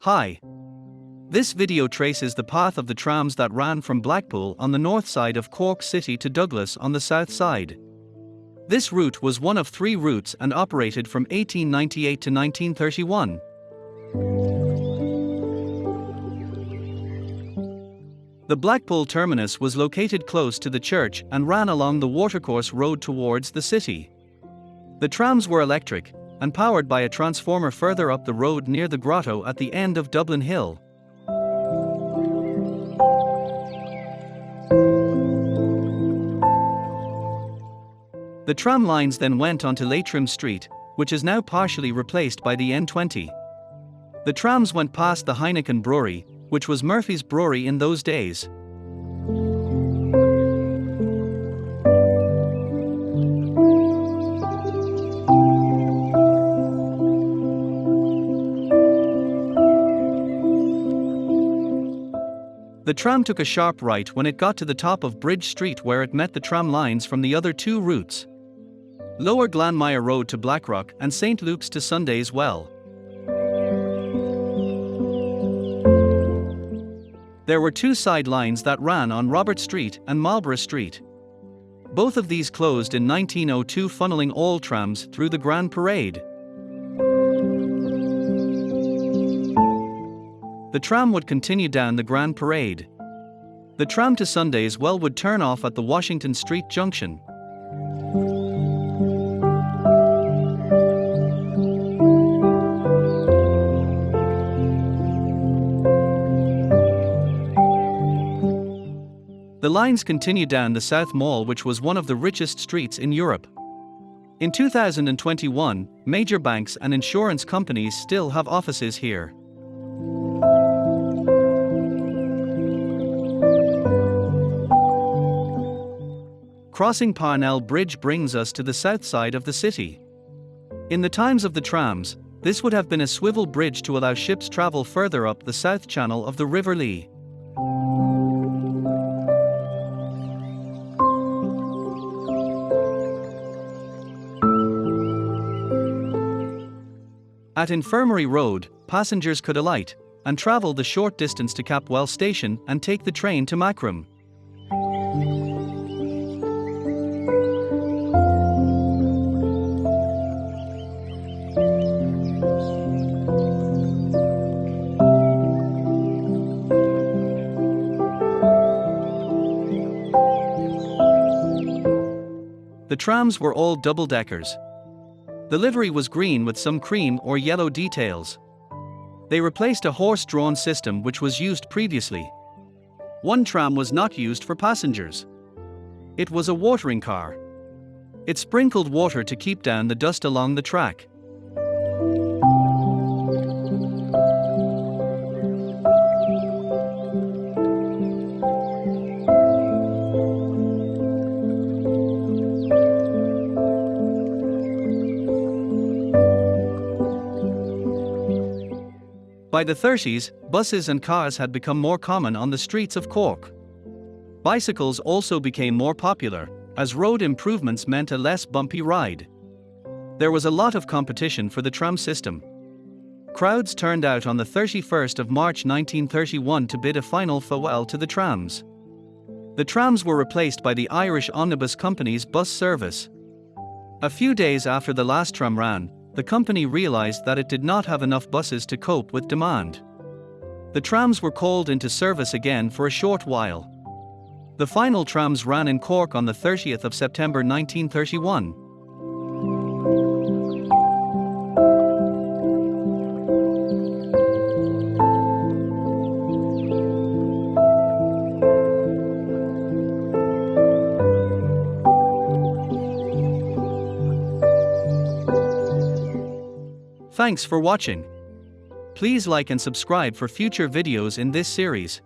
Hi. This video traces the path of the trams that ran from Blackpool on the north side of Cork City to Douglas on the south side. This route was one of 3 routes and operated from 1898 to 1931. The Blackpool terminus was located close to the church and ran along the watercourse road towards the city. The trams were electric and powered by a transformer further up the road near the grotto at the end of Dublin Hill. The tram lines then went onto Leitrim Street, which is now partially replaced by the N20. The trams went past the Heineken brewery, which was Murphy's brewery in those days. The tram took a sharp right when it got to the top of Bridge Street, where it met the tram lines from the other 2 routes. Lower Glanmire Road to Blackrock and St. Luke's to Sunday's Well. There were 2 side lines that ran on Robert Street and Marlborough Street. Both of these closed in 1902, funneling all trams through the Grand Parade. The tram would continue down the Grand Parade. The tram to Sunday's Well would turn off at the Washington Street junction. The lines continued down the South Mall, which was one of the richest streets in Europe. In 2021, major banks and insurance companies still have offices here. Crossing Parnell Bridge brings us to the south side of the city. In the times of the trams, this would have been a swivel bridge to allow ships travel further up the south channel of the River Lee. At Infirmary Road, passengers could alight and travel the short distance to Capwell Station and take the train to Macroom. The trams were all double-deckers. The livery was green with some cream or yellow details. They replaced a horse-drawn system which was used previously. One tram was not used for passengers. It was a watering car. It sprinkled water to keep down the dust along the track. By the 30s, buses and cars had become more common on the streets of Cork. Bicycles also became more popular, as road improvements meant a less bumpy ride. There was a lot of competition for the tram system. Crowds turned out on the 31st of March 1931 to bid a final farewell to the trams. The trams were replaced by the Irish Omnibus Company's bus service. A few days after the last tram ran, the company realized that it did not have enough buses to cope with demand. The trams were called into service again for a short while. The final trams ran in Cork on the 30th of September 1931. Thanks for watching. Please like and subscribe for future videos in this series.